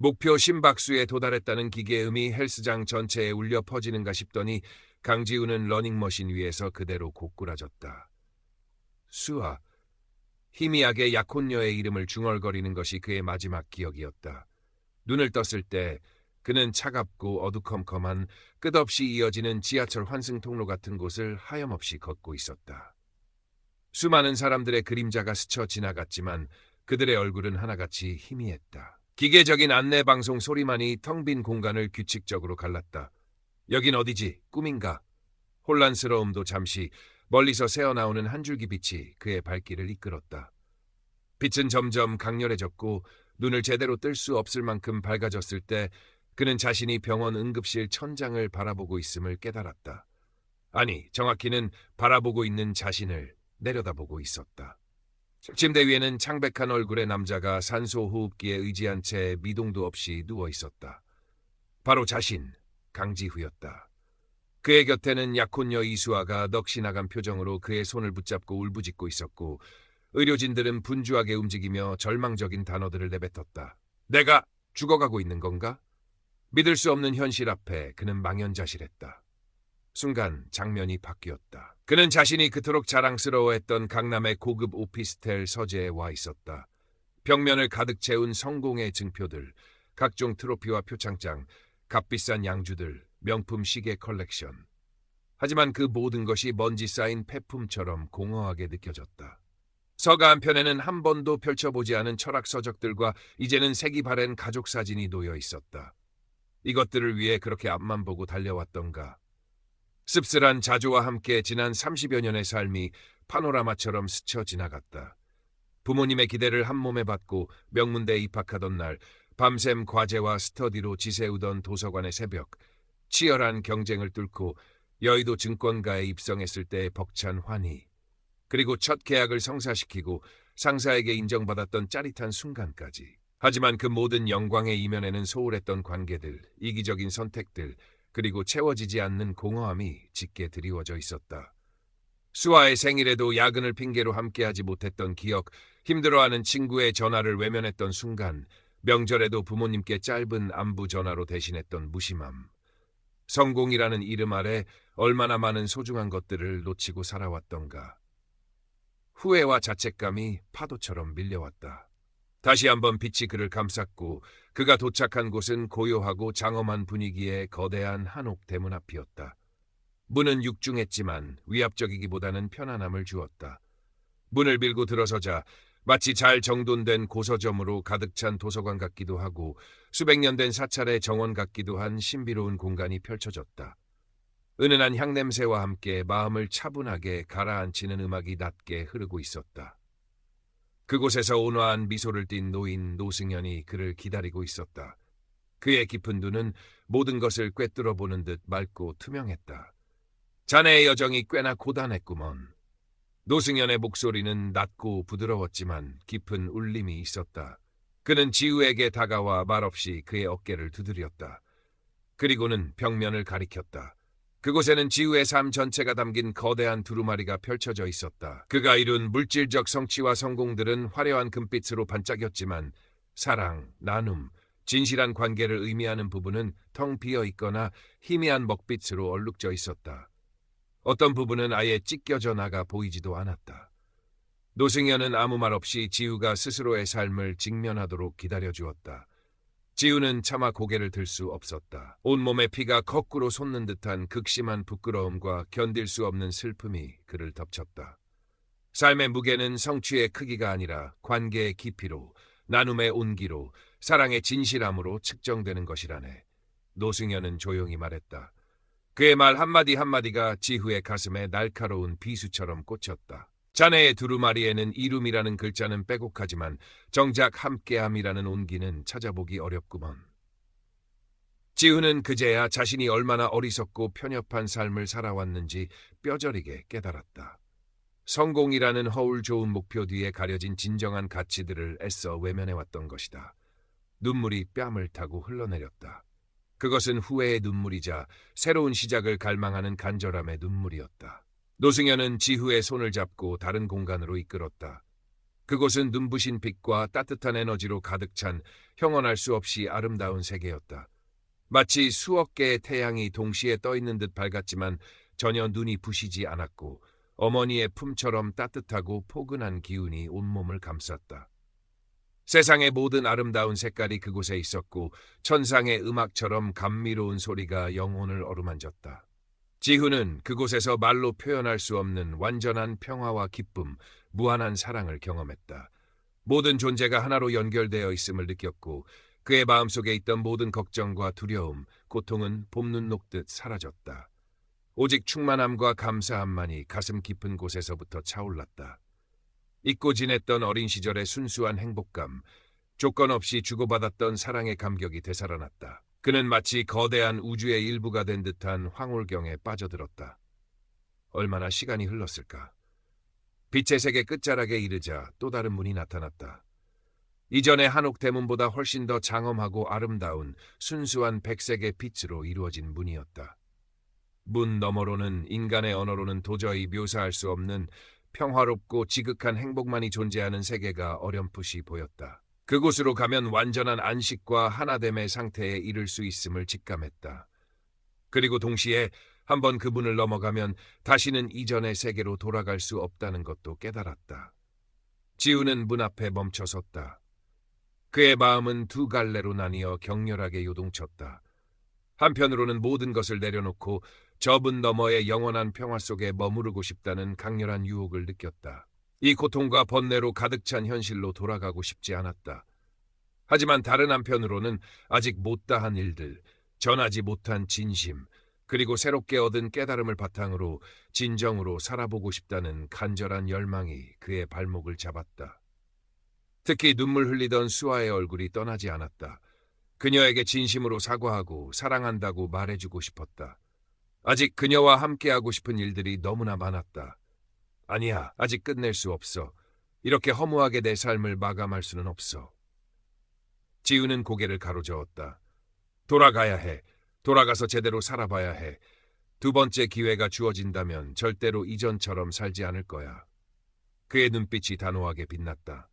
목표 심박수에 도달했다는 기계음이 헬스장 전체에 울려 퍼지는가 싶더니 강지우는 러닝머신 위에서 그대로 고꾸라졌다. 수아, 희미하게 약혼녀의 이름을 중얼거리는 것이 그의 마지막 기억이었다. 눈을 떴을 때 그는 차갑고 어두컴컴한 끝없이 이어지는 지하철 환승통로 같은 곳을 하염없이 걷고 있었다. 수많은 사람들의 그림자가 스쳐 지나갔지만 그들의 얼굴은 하나같이 희미했다. 기계적인 안내방송 소리만이 텅 빈 공간을 규칙적으로 갈랐다. 여긴 어디지? 꿈인가? 혼란스러움도 잠시 멀리서 새어나오는 한 줄기 빛이 그의 발길을 이끌었다. 빛은 점점 강렬해졌고 눈을 제대로 뜰 수 없을 만큼 밝아졌을 때 그는 자신이 병원 응급실 천장을 바라보고 있음을 깨달았다. 아니, 정확히는 바라보고 있는 자신을 내려다보고 있었다. 침대 위에는 창백한 얼굴의 남자가 산소호흡기에 의지한 채 미동도 없이 누워 있었다. 바로 자신, 강지후였다. 그의 곁에는 약혼녀 이수아가 넋이 나간 표정으로 그의 손을 붙잡고 울부짖고 있었고 의료진들은 분주하게 움직이며 절망적인 단어들을 내뱉었다. 내가 죽어가고 있는 건가? 믿을 수 없는 현실 앞에 그는 망연자실했다. 순간 장면이 바뀌었다. 그는 자신이 그토록 자랑스러워했던 강남의 고급 오피스텔 서재에 와 있었다. 벽면을 가득 채운 성공의 증표들, 각종 트로피와 표창장, 값비싼 양주들, 명품 시계 컬렉션. 하지만 그 모든 것이 먼지 쌓인 폐품처럼 공허하게 느껴졌다. 서가 한편에는 한 번도 펼쳐보지 않은 철학 서적들과 이제는 색이 바랜 가족 사진이 놓여 있었다. 이것들을 위해 그렇게 앞만 보고 달려왔던가. 씁쓸한 자조와 함께 지난 30여 년의 삶이 파노라마처럼 스쳐 지나갔다. 부모님의 기대를 한 몸에 받고 명문대에 입학하던 날 밤샘 과제와 스터디로 지새우던 도서관의 새벽, 치열한 경쟁을 뚫고 여의도 증권가에 입성했을 때의 벅찬 환희, 그리고 첫 계약을 성사시키고 상사에게 인정받았던 짜릿한 순간까지. 하지만 그 모든 영광의 이면에는 소홀했던 관계들, 이기적인 선택들, 그리고 채워지지 않는 공허함이 짙게 드리워져 있었다. 수아의 생일에도 야근을 핑계로 함께하지 못했던 기억, 힘들어하는 친구의 전화를 외면했던 순간, 명절에도 부모님께 짧은 안부 전화로 대신했던 무심함. 성공이라는 이름 아래 얼마나 많은 소중한 것들을 놓치고 살아왔던가. 후회와 자책감이 파도처럼 밀려왔다. 다시 한번 빛이 그를 감쌌고 그가 도착한 곳은 고요하고 장엄한 분위기의 거대한 한옥 대문 앞이었다. 문은 육중했지만 위압적이기보다는 편안함을 주었다. 문을 밀고 들어서자 마치 잘 정돈된 고서점으로 가득 찬 도서관 같기도 하고 수백 년 된 사찰의 정원 같기도 한 신비로운 공간이 펼쳐졌다. 은은한 향냄새와 함께 마음을 차분하게 가라앉히는 음악이 낮게 흐르고 있었다. 그곳에서 온화한 미소를 띤 노인 노승현이 그를 기다리고 있었다. 그의 깊은 눈은 모든 것을 꿰뚫어 보는 듯 맑고 투명했다. 자네의 여정이 꽤나 고단했구먼. 노승현의 목소리는 낮고 부드러웠지만 깊은 울림이 있었다. 그는 지우에게 다가와 말없이 그의 어깨를 두드렸다. 그리고는 벽면을 가리켰다. 그곳에는 지우의 삶 전체가 담긴 거대한 두루마리가 펼쳐져 있었다. 그가 이룬 물질적 성취와 성공들은 화려한 금빛으로 반짝였지만 사랑, 나눔, 진실한 관계를 의미하는 부분은 텅 비어 있거나 희미한 먹빛으로 얼룩져 있었다. 어떤 부분은 아예 찢겨져 나가 보이지도 않았다. 노승현은 아무 말 없이 지우가 스스로의 삶을 직면하도록 기다려주었다. 지우는 차마 고개를 들 수 없었다. 온몸에 피가 거꾸로 솟는 듯한 극심한 부끄러움과 견딜 수 없는 슬픔이 그를 덮쳤다. 삶의 무게는 성취의 크기가 아니라 관계의 깊이로, 나눔의 온기로, 사랑의 진실함으로 측정되는 것이라네. 노승현은 조용히 말했다. 그의 말 한마디 한마디가 지후의 가슴에 날카로운 비수처럼 꽂혔다. 자네의 두루마리에는 이룸이라는 글자는 빼곡하지만 정작 함께함이라는 온기는 찾아보기 어렵구먼. 지우는 그제야 자신이 얼마나 어리석고 편협한 삶을 살아왔는지 뼈저리게 깨달았다. 성공이라는 허울 좋은 목표 뒤에 가려진 진정한 가치들을 애써 외면해왔던 것이다. 눈물이 뺨을 타고 흘러내렸다. 그것은 후회의 눈물이자 새로운 시작을 갈망하는 간절함의 눈물이었다. 노승현은 지후의 손을 잡고 다른 공간으로 이끌었다. 그곳은 눈부신 빛과 따뜻한 에너지로 가득 찬 형언할 수 없이 아름다운 세계였다. 마치 수억 개의 태양이 동시에 떠 있는 듯 밝았지만 전혀 눈이 부시지 않았고 어머니의 품처럼 따뜻하고 포근한 기운이 온몸을 감쌌다. 세상의 모든 아름다운 색깔이 그곳에 있었고 천상의 음악처럼 감미로운 소리가 영혼을 어루만졌다. 지훈은 그곳에서 말로 표현할 수 없는 완전한 평화와 기쁨, 무한한 사랑을 경험했다. 모든 존재가 하나로 연결되어 있음을 느꼈고 그의 마음속에 있던 모든 걱정과 두려움, 고통은 봄눈 녹듯 사라졌다. 오직 충만함과 감사함만이 가슴 깊은 곳에서부터 차올랐다. 잊고 지냈던 어린 시절의 순수한 행복감, 조건 없이 주고받았던 사랑의 감격이 되살아났다. 그는 마치 거대한 우주의 일부가 된 듯한 황홀경에 빠져들었다. 얼마나 시간이 흘렀을까? 빛의 세계 끝자락에 이르자 또 다른 문이 나타났다. 이전의 한옥 대문보다 훨씬 더 장엄하고 아름다운 순수한 백색의 빛으로 이루어진 문이었다. 문 너머로는 인간의 언어로는 도저히 묘사할 수 없는 평화롭고 지극한 행복만이 존재하는 세계가 어렴풋이 보였다. 그곳으로 가면 완전한 안식과 하나됨의 상태에 이를 수 있음을 직감했다. 그리고 동시에 한번 그 문을 넘어가면 다시는 이전의 세계로 돌아갈 수 없다는 것도 깨달았다. 지우는 문 앞에 멈춰섰다. 그의 마음은 두 갈래로 나뉘어 격렬하게 요동쳤다. 한편으로는 모든 것을 내려놓고 저 문 너머의 영원한 평화 속에 머무르고 싶다는 강렬한 유혹을 느꼈다. 이 고통과 번뇌로 가득 찬 현실로 돌아가고 싶지 않았다. 하지만 다른 한편으로는 아직 못다한 일들, 전하지 못한 진심, 그리고 새롭게 얻은 깨달음을 바탕으로 진정으로 살아보고 싶다는 간절한 열망이 그의 발목을 잡았다. 특히 눈물 흘리던 수아의 얼굴이 떠나지 않았다. 그녀에게 진심으로 사과하고 사랑한다고 말해주고 싶었다. 아직 그녀와 함께하고 싶은 일들이 너무나 많았다. 아니야, 아직 끝낼 수 없어. 이렇게 허무하게 내 삶을 마감할 수는 없어. 지우는 고개를 가로저었다. 돌아가야 해. 돌아가서 제대로 살아봐야 해. 두 번째 기회가 주어진다면 절대로 이전처럼 살지 않을 거야. 그의 눈빛이 단호하게 빛났다.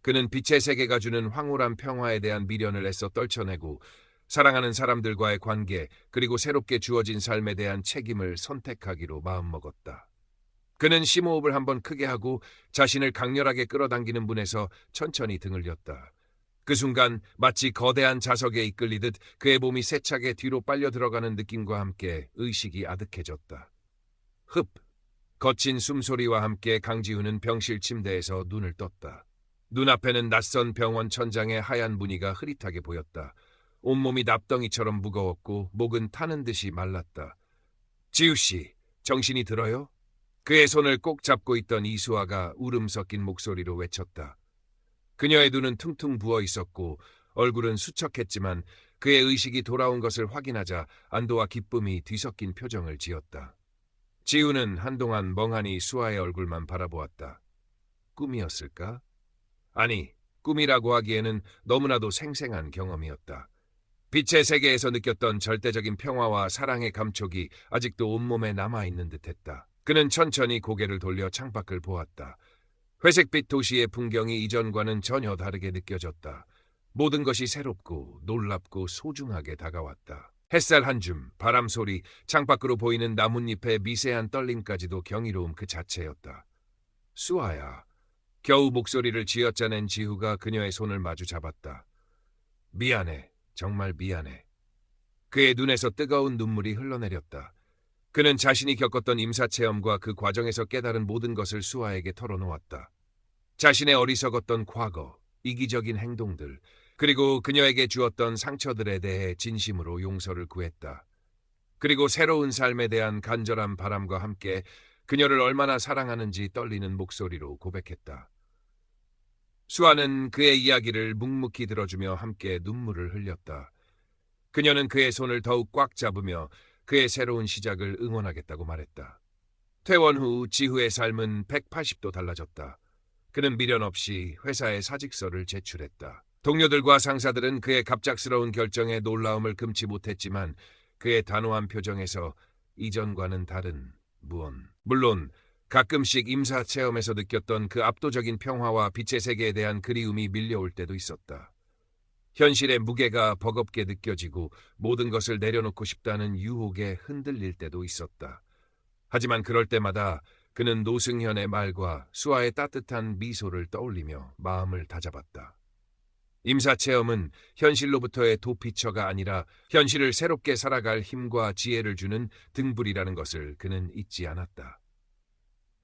그는 빛의 세계가 주는 황홀한 평화에 대한 미련을 애써 떨쳐내고 사랑하는 사람들과의 관계 그리고 새롭게 주어진 삶에 대한 책임을 선택하기로 마음먹었다. 그는 심호흡을 한번 크게 하고 자신을 강렬하게 끌어당기는 문에서 천천히 등을 렸다. 그 순간 마치 거대한 자석에 이끌리듯 그의 몸이 세차게 뒤로 빨려 들어가는 느낌과 함께 의식이 아득해졌다. 흡! 거친 숨소리와 함께 강지훈은 병실 침대에서 눈을 떴다. 눈앞에는 낯선 병원 천장의 하얀 무늬가 흐릿하게 보였다. 온몸이 납덩이처럼 무거웠고 목은 타는 듯이 말랐다. 지우씨, 정신이 들어요? 그의 손을 꼭 잡고 있던 이수아가 울음 섞인 목소리로 외쳤다. 그녀의 눈은 퉁퉁 부어 있었고 얼굴은 수척했지만 그의 의식이 돌아온 것을 확인하자 안도와 기쁨이 뒤섞인 표정을 지었다. 지우는 한동안 멍하니 수아의 얼굴만 바라보았다. 꿈이었을까? 아니, 꿈이라고 하기에는 너무나도 생생한 경험이었다. 빛의 세계에서 느꼈던 절대적인 평화와 사랑의 감촉이 아직도 온몸에 남아있는 듯했다. 그는 천천히 고개를 돌려 창밖을 보았다. 회색빛 도시의 풍경이 이전과는 전혀 다르게 느껴졌다. 모든 것이 새롭고 놀랍고 소중하게 다가왔다. 햇살 한 줌, 바람 소리, 창밖으로 보이는 나뭇잎의 미세한 떨림까지도 경이로움 그 자체였다. 수아야. 겨우 목소리를 쥐어짜낸 지후가 그녀의 손을 마주 잡았다. 미안해. 정말 미안해. 그의 눈에서 뜨거운 눈물이 흘러내렸다. 그는 자신이 겪었던 임사체험과 그 과정에서 깨달은 모든 것을 수아에게 털어놓았다. 자신의 어리석었던 과거, 이기적인 행동들, 그리고 그녀에게 주었던 상처들에 대해 진심으로 용서를 구했다. 그리고 새로운 삶에 대한 간절한 바람과 함께 그녀를 얼마나 사랑하는지 떨리는 목소리로 고백했다. 수아는 그의 이야기를 묵묵히 들어주며 함께 눈물을 흘렸다. 그녀는 그의 손을 더욱 꽉 잡으며 그의 새로운 시작을 응원하겠다고 말했다. 퇴원 후 지후의 삶은 180도 달라졌다. 그는 미련 없이 회사에 사직서를 제출했다. 동료들과 상사들은 그의 갑작스러운 결정에 놀라움을 금치 못했지만 그의 단호한 표정에서 이전과는 다른 무언, 물론 가끔씩 임사 체험에서 느꼈던 그 압도적인 평화와 빛의 세계에 대한 그리움이 밀려올 때도 있었다. 현실의 무게가 버겁게 느껴지고 모든 것을 내려놓고 싶다는 유혹에 흔들릴 때도 있었다. 하지만 그럴 때마다 그는 노승현의 말과 수아의 따뜻한 미소를 떠올리며 마음을 다잡았다. 임사체험은 현실로부터의 도피처가 아니라 현실을 새롭게 살아갈 힘과 지혜를 주는 등불이라는 것을 그는 잊지 않았다.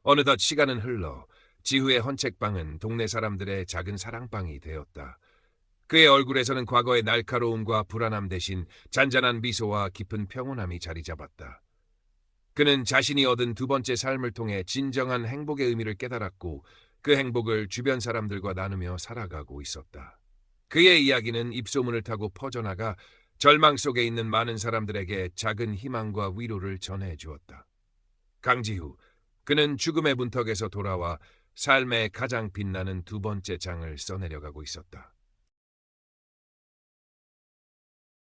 어느덧 시간은 흘러 지후의 헌책방은 동네 사람들의 작은 사랑방이 되었다. 그의 얼굴에서는 과거의 날카로움과 불안함 대신 잔잔한 미소와 깊은 평온함이 자리 잡았다. 그는 자신이 얻은 두 번째 삶을 통해 진정한 행복의 의미를 깨달았고 그 행복을 주변 사람들과 나누며 살아가고 있었다. 그의 이야기는 입소문을 타고 퍼져나가 절망 속에 있는 많은 사람들에게 작은 희망과 위로를 전해 주었다. 강지후, 그는 죽음의 문턱에서 돌아와 삶의 가장 빛나는 두 번째 장을 써내려가고 있었다.